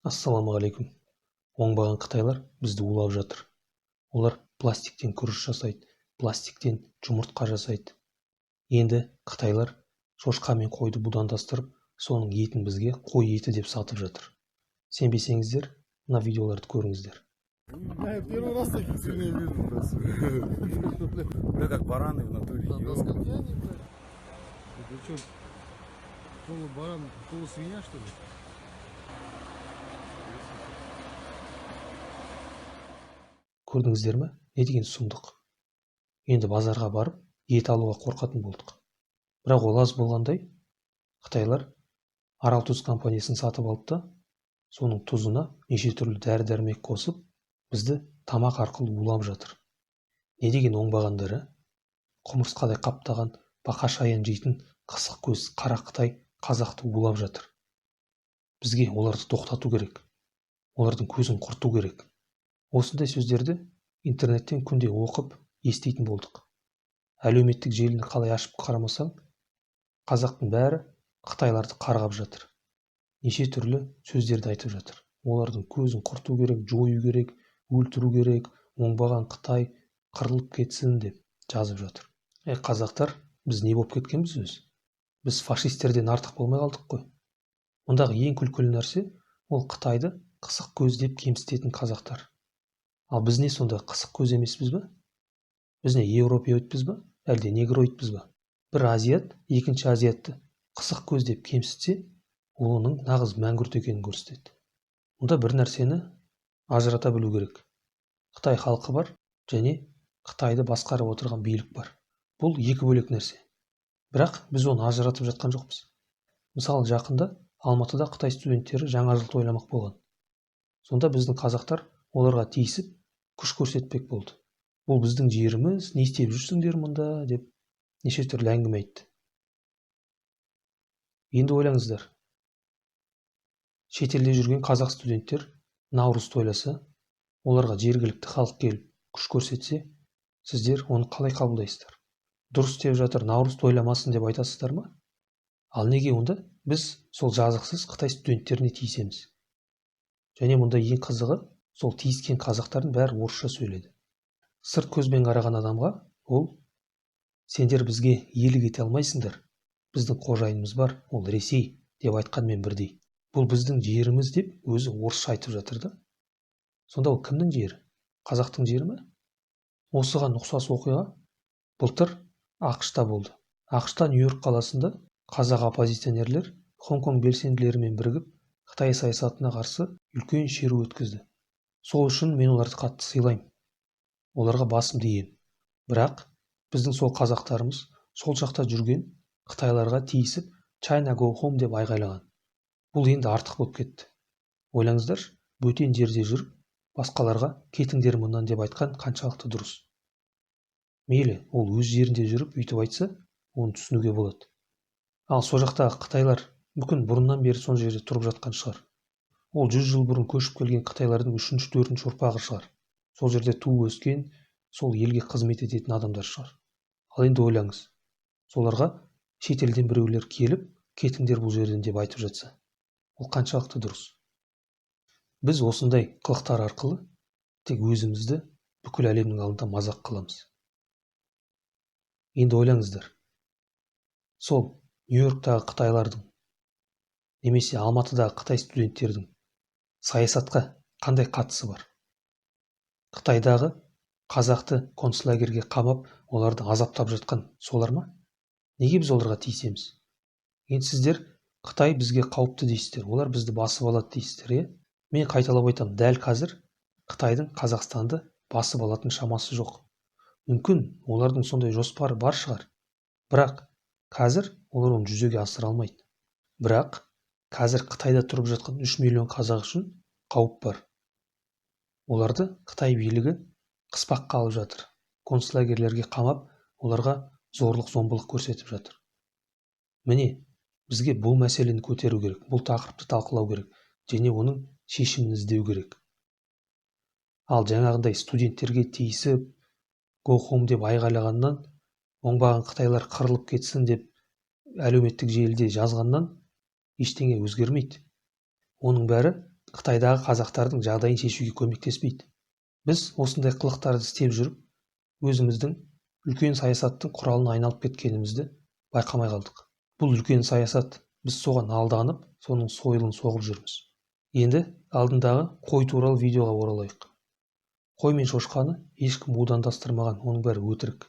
Ассалаумағалейкум. Оңбаған қытайлар бізді улап жатыр. Олар пластиктен күріш жасайды, пластиктен жұмыртқа жасайды. Енді қытайлар шошқа мен қойды будандастырып, соның етін бізге қой еті деп сатып жатыр. Сенбесеңіздер, мына видеоларды көріңіздер. Я первый раз таких свиней вижу просто. Да как бараны в натуре. Да скольки они, блядь? Это что, полубаран, полусвинья, что ли? Көрдіңіздер ме? Не деген сұмдық. Енді базарға барып, ет алуға қорқатын болдық. Бірақ ол аз болғандай, қытайлар Арал тұз компаниясын сатып алды да, соның тұзына неше түрлі дәрі-дәрмек қосып, бізді тамақ арқылы улап жатыр. Не деген оңбағандары? Құмырсқадай қаптаған бақа шаян жейтін қысық көз қара Қытай қазақты улап жатыр. Бізге оларды тоқтату керек. Олардың көзін құрту керек. Осындай сөздерді интернеттен күнде оқып, еститін болдық. Әлеуметтік желіні қалай ашып қарамасаң, қазақтың бәрі қытайларды қарғап жатыр. Неше түрлі сөздерді айтып жатыр. Олардың көзін құрту керек, жою керек, өлтіру керек, оңбаған Қытай қырылып кетсін деп жазып жатыр. Қазақтар, біз не болып кеткенбіз өзі? Біз фашистерден артық болмай қалдық қой. Мұндағы ең күлкілі нәрсе, ол Қытайды қысық көз деп кемсітетін қазақтар. Ал біз не сонда қысық көз емеспіз бе? Біз не еуропеоидпіз бе? Әлде негроидпіз бе? Бір азиат екінші азиатты қысық көз деп кемсітсе, ол оның нағыз мәңгүрт екенін көрсетеді. Мұнда бір нәрсені ажырата білу керек. Қытай халқы бар және Қытайды басқарып отырған билік бар. Бұл екі бөлек нәрсе. Бірақ біз оны ажыратып жатқан жоқпыз. Мысалы, жақында Алматыда Қытай студенттері жаңа жыл тойламақ болған. Сонда біздің қазақтар оларға тиісіп, күш көрсетпек болды. Бұл біздің жеріміз, не істеп жүрсіңдер мұнда деп неше түрлі әңгіме айтты. Енді ойлаңыздар. Шетелде жүрген қазақ студенттер наурыз тойласа, оларға жергілікті халық келіп күш көрсетсе, сіздер оны қалай қабылдайсыздар? Дұрыс істеп жатыр, наурыз тойламасын деп айтасыздар ма? Ал неге онда біз сол жазықсыз Қытай студенттеріне тиісеміз? Және мұнда ең қызығы, сол тиіскен қазақтардың бәрі орысша сөйледі. Сырт көзбен қараған адамға ол: сендер бізге иелік ете алмайсыңдар, біздің қожайынымыз бар, ол Ресей деп айтқанмен бірдей. Бұл біздің жеріміз деп өзі орысша айтып жатыр да. Сонда ол кімнің жері? Қазақтың жері ме? Осыған ұқсас оқиға былтыр ақш-та болды. ақш-та Нью-Йорк қаласында қазақ оппозиционерлер Хонконг белсенділерімен бірігіп Қытай саясатына қарсы үлкен шеру өткізді. Сол үшін мен оларды қатты сыйлаймын. Оларға басымды иемін. Бірақ біздің сол қазақтарымыз сол жақта жүрген қытайларға тиісіп China go home деп айғайлаған. Бұл енді артық болып кетті. Ойлаңыздаршы, бөтен жерде жүріп, басқаларға кетіңдер мұнан деп айтқан қаншалықты дұрыс. Мейлі, ол өз жерінде жүріп үйтіп айтса, оны түсінуге болады. Ал сол жақтағы қытайлар мүмкін бұрыннан бері сол жерде тұрып жатқан шығар. Ол 100 жыл бұрын көшіп келген қытайлардың 3-4 ұрпағы шығар. Сол жерде туып өскен, сол елге қызмет ететін адамдар шығар. Ал енді ойлаңыз, соларға шетелден біреулер келіп, кетіңдер бұл жерден деп айтып жатса, ол қаншалықты дұрыс? Біз осындай қылықтар арқылы тек өзімізді бүкіл әлемнің алдында мазақ қыламыз. Енді ойлаңыздар, сол Нью-Йорктағы қытайлардың немесе Алматыдағы Қытай студенттердің саясатқа қандай қатысы бар? Қытайдағы қазақты концлагерге қамап, оларды азаптап жатқан солар ма? Неге біз оларға тиісеміз? Енді сіздер Қытай бізге қауіпті дейсіздер, олар бізді басып алады дейсіздер, Мен қайталап айтамын, дәл қазір Қытайдың Қазақстанды басып алатын шамасы жоқ. Мүмкін олардың сондай жоспары бар шығар. Бірақ қазір олар оны жүзеге асыра алмайды. Бірақ қазір Қытайда тұрып жатқан 3 миллион қазақ үшін қауіп бар. Оларды Қытай билігі қыспаққа алып жатыр. Концлагерлерге қамап, оларға зорлық-зомбылық көрсетіп жатыр. Міне, бізге бұл мәселені көтеру керек, бұл тақырыпты талқылау керек, және оның шешімін іздеу керек. Ал жаңағындай студенттерге тиісіп, go home деп айғайлағаннан, оңбаған қытайлар қырылып кетсін деп әлеуметтік желіде жазғаннан ештеңе өзгермейді. Оның бәрі Қытайдағы қазақтардың жағдайын шешуге көмектеспейді. Біз осындай қылықтарды істеп жүріп, өзіміздің үлкен саясаттың құралына айналып кеткенімізді байқамай қалдық. Бұл үлкен саясат, біз соған алданып, соның сойылын соғып жүрміз. Енді алдындағы қой туралы видеоға оралайық. Қой мен шошқаны ешкім будандастырмаған, оның бәрі өтірік.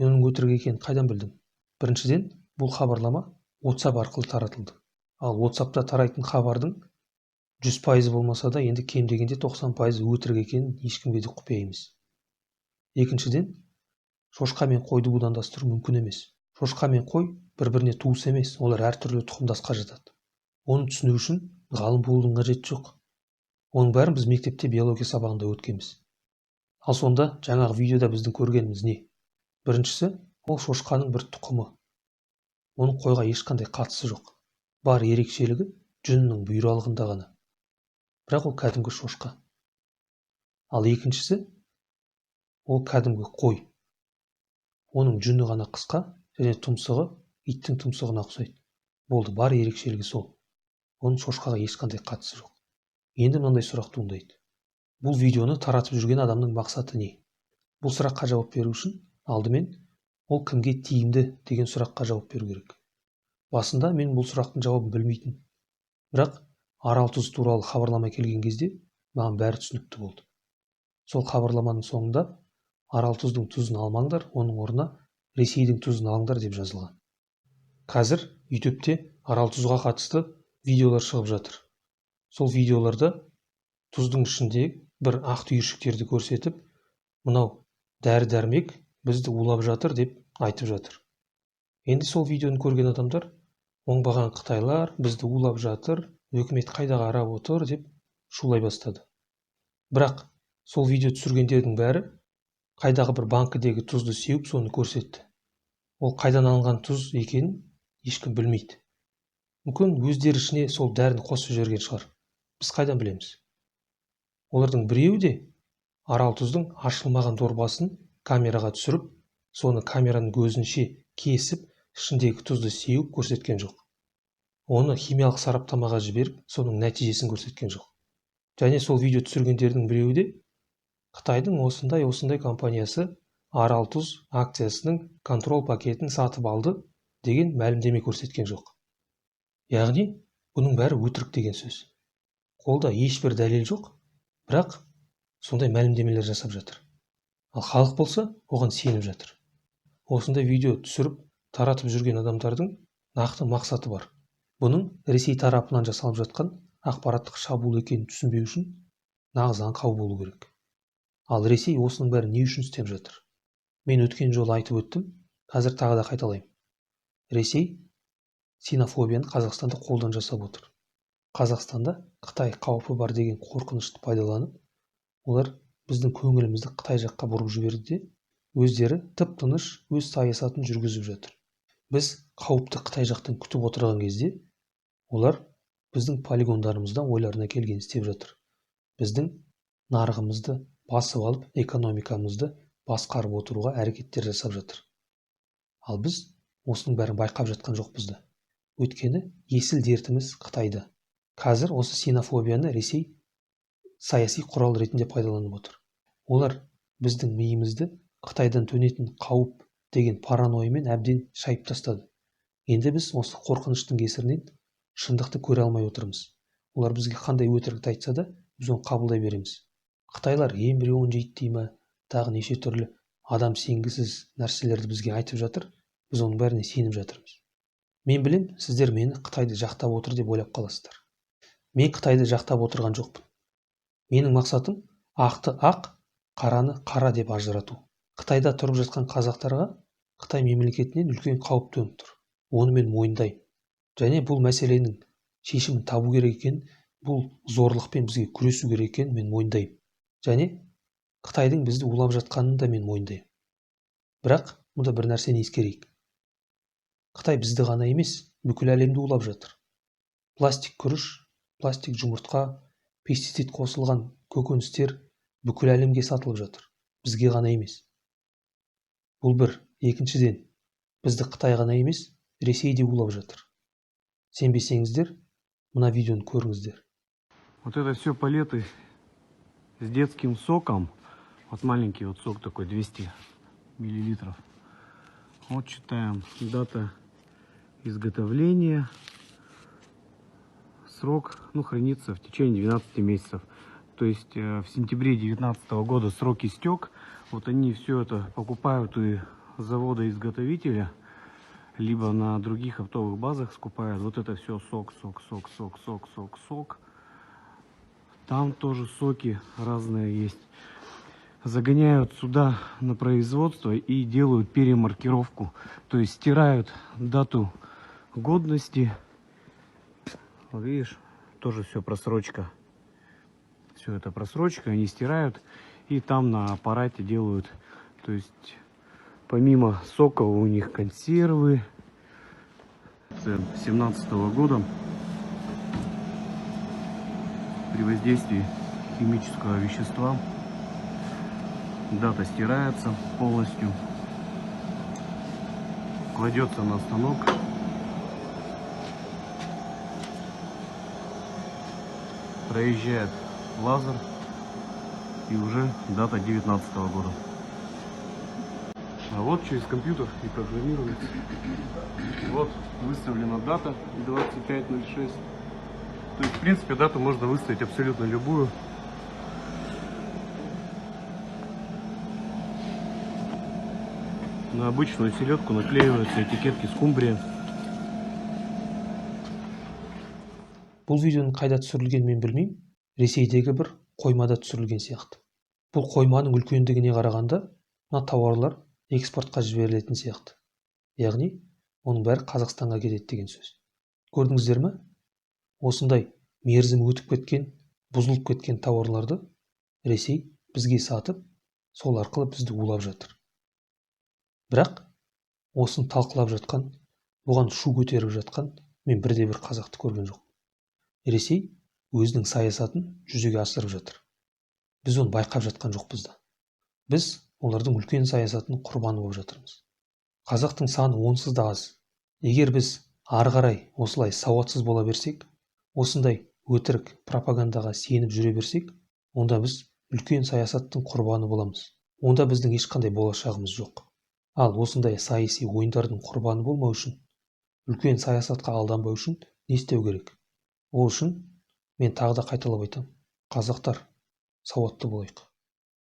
Мен оның өтірік екенін қайдан білдім? Біріншіден, бұл хабарлама WhatsApp арқылы таратылды. Ал WhatsAppта тарайтын хабардың 100% болмаса да, енді кем дегенде 90% өтірік екенін ешкімге де құпия емес. Екіншіден, шошқа мен қойды будандастыру мүмкін емес. Шошқа мен қой бір-біріне туыс емес, олар әртүрлі тұқымдасқа жатады. Оны түсіну үшін ғалым болудың қажеті жоқ. Оның бәрін біз мектепте биология сабағында өткенбіз. Ал сонда жаңағы видеода біздің көргеніміз не? Біріншісі, ол шошқаның бір тұқымы. Оның қойға ешқандай қатысы жоқ. Бар ерекшелігі жүнінің бұйралығында ғана. Бірақ ол кәдімгі шошқа. Ал екіншісі, ол кәдімгі қой. Оның жүні ғана қысқа және тұмсығы иттің тұмсығына ұқсайды. Болды, бар ерекшелігі сол. Оның шошқаға ешқандай қатысы жоқ. Енді мынандай сұрақ туындайды. Бұл видеоны таратып жүрген адамның мақсаты не? Бұл сұраққа жауап беру үшін алдымен ол кімге тиімді деген сұраққа жауап беру керек. Басында мен бұл сұрақтың жауабын білмейтін. Бірақ арал тұзы туралы хабарлама келген кезде маған бәрі түсінікті болды. Сол хабарламаның соңында арал тұздың тұзын алмаңдар, оның орнына Ресейдің тұзын алыңдар деп жазылған. Қазір YouTube'те арал тұзға қатысты видеолар шығып жатыр. Сол видеоларда тұздың ішінде бір ақ түйіршіктерді көрсетіп, мынау дәрі-дәрмек бізді улап жатыр деп айтып жатыр. Енді сол видеоны көрген адамдар, оңбаған қытайлар бізді улап жатыр, өкімет қайда қарап отыр деп шулай бастады. Бірақ сол видео түсіргендердің бәрі қайдағы бір банкідегі тұзды сеуіп соны көрсетті. Ол қайдан алынған тұз екенін ешкім білмейді. Мүмкін өздері ішіне сол дәріні қосып жіберген шығар. Біз қайдан білеміз? Олардың біреуі де арал тұздың ашылмаған дорбасын камераға түсіріп, соны камераның көзінше кесіп, ішіндегі тұзды сеуіп көрсеткен жоқ. Оны химиялық сараптамаға жіберіп, соның нәтижесін көрсеткен жоқ. Және сол видео түсіргендердің біреуі де Қытайдың осындай компаниясы арал тұз акциясының контрол пакетін сатып алды деген мәлімдеме көрсеткен жоқ. Яғни, бұның бәрі өтірік деген сөз. Қолда ешбір дәлел жоқ, бірақ сондай мәлімдемелер жасап жатыр. Ал халық болса, оған сеніп жатыр. Осындай видео түсіріп, таратып жүрген адамдардың нақты мақсаты бар. Бұның Ресей тарапынан жасалып жатқан ақпараттық шабуыл екенін түсінбеу үшін нағыз аңқау болу керек. Ал Ресей осының бәрін не үшін істеп жатыр? Мен өткен жолы айтып өттім, қазір тағы да қайталаймын. Ресей ксенофобияны Қазақстанда қолдан жасап отыр. Қазақстанда Қытай қаупі бар деген қорқынышты пайдаланып, олар біздің көңілімізді Қытай жаққа бұрып жіберді де, өздері тып-тыныш өз саясатын жүргізіп жатыр. Біз қауіпті Қытай жақтан күтіп отырған кезде, олар біздің полигондарымыздан ойларына келген істеп жатыр. Біздің нарығымызды басып алып, экономикамызды басқарып отыруға әрекеттер жасап жатыр. Ал біз осының бәрін байқап жатқан жоқпыз да. Өйткені есіл дертіміз Қытайда. Қазір осы ксенофобияны Ресей саяси құрал ретінде пайдаланып отыр. Олар біздің миымызды Қытайдан төнетін қауіп деген паранойямен әбден шайып тастады. Енді біз осы қорқыныштың кесірінен шындықты көре алмай отырмыз. Олар бізге қандай өтірікті айтса да, біз оны қабылдай береміз. Қытайлар эмбрион жейді дей ме, тағы неше түрлі адам сенгісіз нәрселерді бізге айтып жатыр, біз оның бәріне сеніп жатырмыз. Мен білем, сіздер мені Қытайды жақтап отыр деп ойлап қаласыздар. Мен Қытайды жақтап отырған жоқпын. Менің мақсатым ақты ақ, қараны қара деп ажырату. Қытайда тұрып жатқан қазақтарға Қытай мемлекетінен үлкен қауіп төніп тұр. Оны мен мойындаймын. Және бұл мәселенің шешімін табу керек екенін, бұл зорлықпен бізге күресу керек екенін мен мойындаймын. Және Қытайдың бізді улап жатқанын да мен мойындаймын. Бірақ мұнда бір нәрсені ескерейік. Қытай бізді ғана емес, бүкіл әлемді улап жатыр. Пластик күріш, пластик жұмыртқа, пестицид қосылған көкөністер бүкіл әлемге сатылып жатыр. Бізге ғана емес. Бұл бір. Екіншіден, бізді Қытай ғана емес, Ресей де улап жатыр. Сенбесеңіздер, мына видеоны көріңіздер. Вот это все палеты с детским соком. Вот маленький вот сок такой, 200 миллилитров. Вот читаем. Дата изготовления. Срок, хранится в течение 12 месяцев. То есть в сентябре 2019 года срок истек. Вот они все это покупают у завода-изготовителя, либо на других оптовых базах скупают. Вот это все сок. Там тоже соки разные есть. Загоняют сюда на производство и делают перемаркировку. То есть стирают дату годности. Вот видишь, тоже все просрочка. Все это просрочка, они стирают и там на аппарате делают. То есть помимо сока у них консервы. 2017 года при воздействии химического вещества дата стирается полностью, кладется на станок, проезжает лазер и уже дата 2019 года. А вот через компьютер и программируется. Вот выставлена дата 25.06. То есть в принципе дату можно выставить абсолютно любую. На обычную селедку наклеиваются этикетки скумбрия. Бұл видеоның қайда түсірілгенін мен білмеймін. Ресейдегі бір қоймада түсірілген сияқты. Бұл қойманың үлкендігіне қарағанда, мына тауарлар экспортқа жіберілетін сияқты. Яғни, оның бәрі Қазақстанға келеді деген сөз. Көрдіңіздер ме? Осындай мерзімі өтіп кеткен, бұзылып кеткен тауарларды Ресей бізге сатып, сол арқылы бізді улап жатыр. Бірақ осыны талқылап жатқан, бұған шу көтеріп жатқан мен бірде-бір қазақты көрген жоқ. Ресей өзінің саясатын жүзеге асырып жатыр. Біз оны байқап жатқан жоқпыз да. Біз олардың үлкен саясатының құрбаны болып жатырмыз. Қазақтың саны онсыз да аз. Егер біз ары қарай осылай сауатсыз бола берсек, осындай өтірік пропагандаға сеніп жүре берсек, онда біз үлкен саясаттың құрбаны боламыз. Онда біздің ешқандай болашағымыз жоқ. Ал осындай саяси ойындардың құрбаны болмау үшін, үлкен саясатқа алданбау үшін не істеу керек? Ол үшін мен тағы да қайталап айтамын. Қазақтар, сауатты болайық.